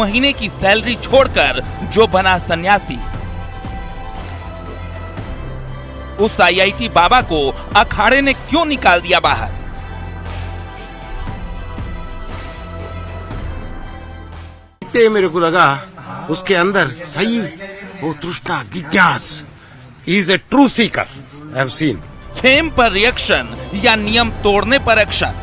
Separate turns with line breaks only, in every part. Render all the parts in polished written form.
महीने की सैलरी छोड़कर जो बना सन्यासी। उस आईआईटी बाबा को अखाड़े ने क्यों निकाल दिया बाहर?
मेरे को लगा उसके अंदर सही वो तृष्णा जिज्ञास is a true seeker. I have seen.
Fame पर रिएक्शन या नियम तोड़ने पर एक्शन?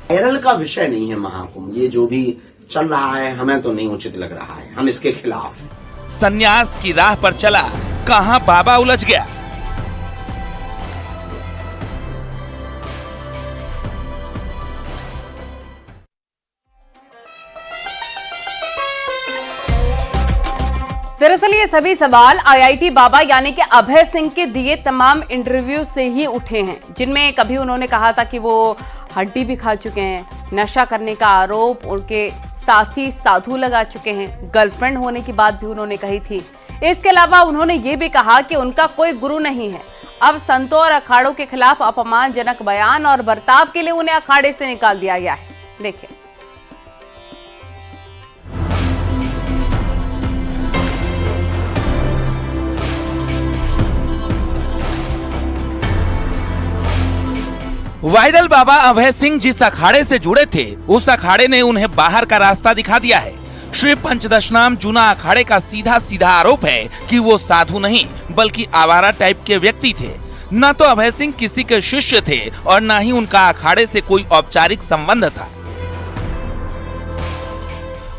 वायरल का विषय नहीं है महाकुंभ। ये जो भी चल रहा है हमें तो नहीं उचित लग रहा है, हम इसके खिलाफ हैं।
सन्यास की राह पर चला, कहां बाबा उलझ गया?
दरअसल ये सभी सवाल आईआईटी बाबा यानी कि अभय सिंह के दिए तमाम इंटरव्यू से ही उठे हैं, जिनमें कभी उन्होंने कहा था कि वो हड्डी भी खा चुके हैं, नशा करने का आरोप उनके साथी साधु लगा चुके हैं, गर्लफ्रेंड होने की बात भी उन्होंने कही थी। इसके अलावा उन्होंने ये भी कहा कि उनका कोई गुरु नहीं है। अब संतों और अखाड़ों के खिलाफ अपमानजनक बयान और बर्ताव के लिए उन्हें अखाड़े से निकाल दिया गया है। देखिए।
वायरल बाबा अभय सिंह जिस अखाड़े से जुड़े थे, उस अखाड़े ने उन्हें बाहर का रास्ता दिखा दिया है। श्री पंचदशनाम जूना अखाड़े का सीधा सीधा आरोप है कि वो साधु नहीं बल्कि आवारा टाइप के व्यक्ति थे। न तो अभय सिंह किसी के शिष्य थे और न ही उनका अखाड़े से कोई औपचारिक संबंध था।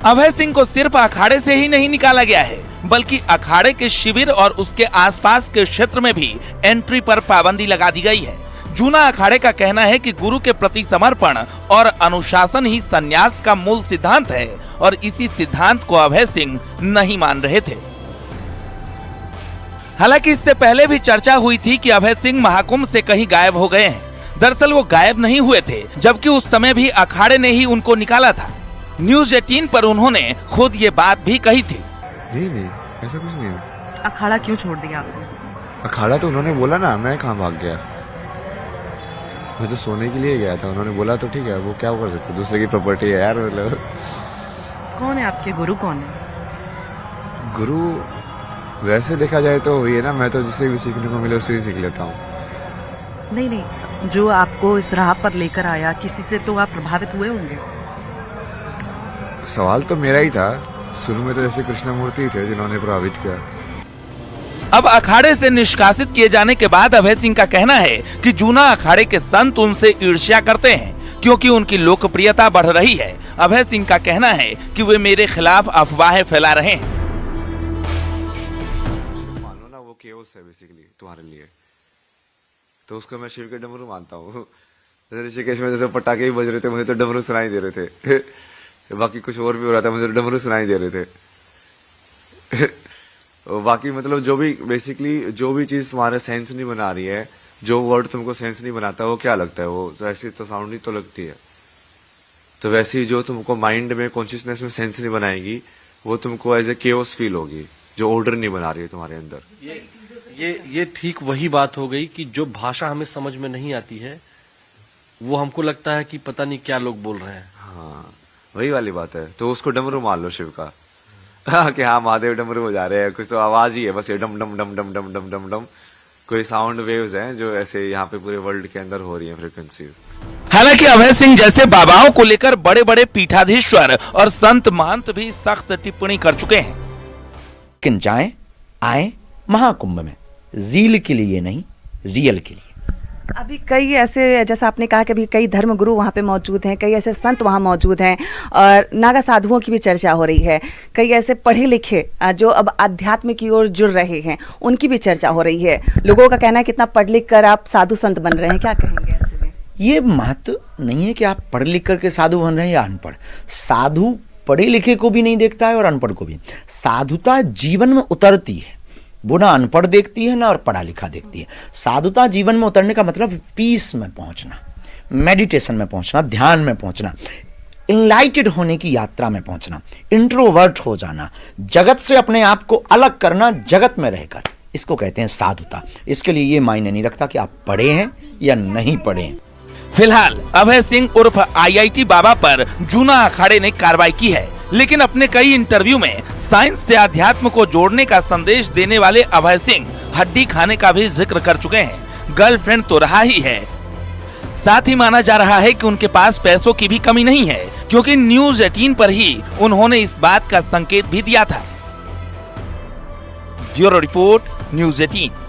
अभय सिंह को सिर्फ अखाड़े से ही नहीं निकाला गया है, बल्कि अखाड़े के शिविर और उसके आसपास के क्षेत्र में भी एंट्री पर पाबंदी लगा दी गई है। जूना अखाड़े का कहना है कि गुरु के प्रति समर्पण और अनुशासन ही सन्यास का मूल सिद्धांत है और इसी सिद्धांत को अभय सिंह नहीं मान रहे थे। हालांकि इससे पहले भी चर्चा हुई थी कि अभय सिंह महाकुंभ से कहीं गायब हो गए हैं। दरअसल वो गायब नहीं हुए थे, जबकि उस समय भी अखाड़े ने ही उनको निकाला था। न्यूज़ 18 पर उन्होंने खुद ये बात भी कही थी।
नहीं, ऐसा कुछ नहीं है।
अखाड़ा क्यों छोड़ दिया आपने?
अखाड़ा तो उन्होंने बोला ना, मैं कहाँ भाग गया। मैं तो सोने के लिए गया था, उन्होंने बोला तो ठीक है, वो क्या कर सकते, दूसरे की प्रॉपर्टी है यार। मतलब
कौन है आपके गुरु? कौन है
गुरु? वैसे देखा जाए तो वही है ना, मैं तो जिससे भी सीखने को मिले उससे ही सीख लेता हूँ।
नहीं, जो आपको इस राह पर लेकर आया, किसी से तो आप प्रभावित हुए होंगे।
सवाल तो मेरा ही था। शुरू में तो जैसे कृष्णमूर्ति थे जिन्होंने प्रभावित किया।
अब अखाड़े से निष्कासित किए जाने के बाद अभय सिंह का कहना है कि जूना अखाड़े के संत उनसे ईर्ष्या करते हैं क्योंकि उनकी लोकप्रियता बढ़ रही है। अभय सिंह का कहना है कि वे मेरे खिलाफ अफवाहें फैला रहे हैं।
मान लो ना, वो केओस है बेसिकली तुम्हारे लिए, तो उसको मैं शिव के डमरू मानता हूँ। ऋषिकेश में जैसे पटाखे ही बज रहे थे, मुझे तो डमरू सुनाई दे रहे थे। बाकी कुछ और भी हो रहा था, मुझे डमरू सुनाई दे रहे थे। बाकी मतलब जो भी बेसिकली जो भी चीज तुम्हारे सेंस नहीं बना रही है, जो वर्ड तुमको सेंस नहीं बनाता, वो क्या लगता है, वो ऐसी तो साउंड ही तो लगती है। तो वैसे ही जो तुमको माइंड में कॉन्शियसनेस में सेंस नहीं बनाएगी, वो तुमको एज ए केओस फील होगी, जो ऑर्डर नहीं बना रही है तुम्हारे अंदर।
ये ठीक वही बात हो गई कि जो भाषा हमें समझ में नहीं आती है, वो हमको लगता है कि पता नहीं क्या लोग बोल रहे हैं।
हाँ, वही वाली बात है। तो उसको डमरू मान लो शिव का। हाँ कि हाँ महादेव डमरू हो जा रहे हैं, कुछ तो आवाज ही है बस, ये डम डम डम डम डम डम डम डम, कोई साउंड वेव्स हैं जो ऐसे यहाँ पे पूरे वर्ल्ड के अंदर हो रही हैं, फ्रीक्वेंसीज।
हालांकि अभय सिंह जैसे बाबाओं को लेकर बड़े बड़े पीठाधीश्वर और संत महंत भी सख्त टिप्पणी कर चुके हैं।
लेकिन जाएं आए महाकुंभ में रील के लिए नहीं, रियल के लिए।
अभी कई ऐसे, जैसा आपने कहा कि अभी कई धर्मगुरु वहाँ पे मौजूद हैं, कई ऐसे संत वहाँ मौजूद हैं और नागा साधुओं की भी चर्चा हो रही है। कई ऐसे पढ़े लिखे जो अब आध्यात्म की ओर जुड़ रहे हैं, उनकी भी चर्चा हो रही है। लोगों का कहना है कितना पढ़ लिख कर आप साधु संत बन रहे हैं, क्या कहेंगे ऐसे में?
ये महत्व नहीं है कि आप पढ़ लिख करके साधु बन रहे हैं या अनपढ़। साधु पढ़े लिखे को भी नहीं देखता है और अनपढ़ को भी। साधुता जीवन में उतरती है, वो ना अनपढ़ देखती है ना और पढ़ा लिखा देखती है। साधुता जीवन में उतरने का मतलब पीस में पहुंचना, मेडिटेशन में पहुंचना, ध्यान में पहुंचना, इनलाइटेड होने की यात्रा में पहुंचना, इंट्रोवर्ट हो जाना, जगत से अपने आप को अलग करना, जगत में रहकर, इसको कहते हैं साधुता। इसके लिए ये मायने नहीं रखता कि आप पढ़े हैं या नहीं पढ़े हैं।
फिलहाल अभय सिंह उर्फ आईआईटी बाबा पर जूना अखाड़े ने कार्रवाई की है, लेकिन अपने कई इंटरव्यू में साइंस से अध्यात्म को जोड़ने का संदेश देने वाले अभय सिंह हड्डी खाने का भी जिक्र कर चुके हैं। गर्लफ्रेंड तो रहा ही है, साथ ही माना जा रहा है कि उनके पास पैसों की भी कमी नहीं है, क्योंकि न्यूज 18 पर ही उन्होंने इस बात का संकेत भी दिया था। Bureau report, news 18।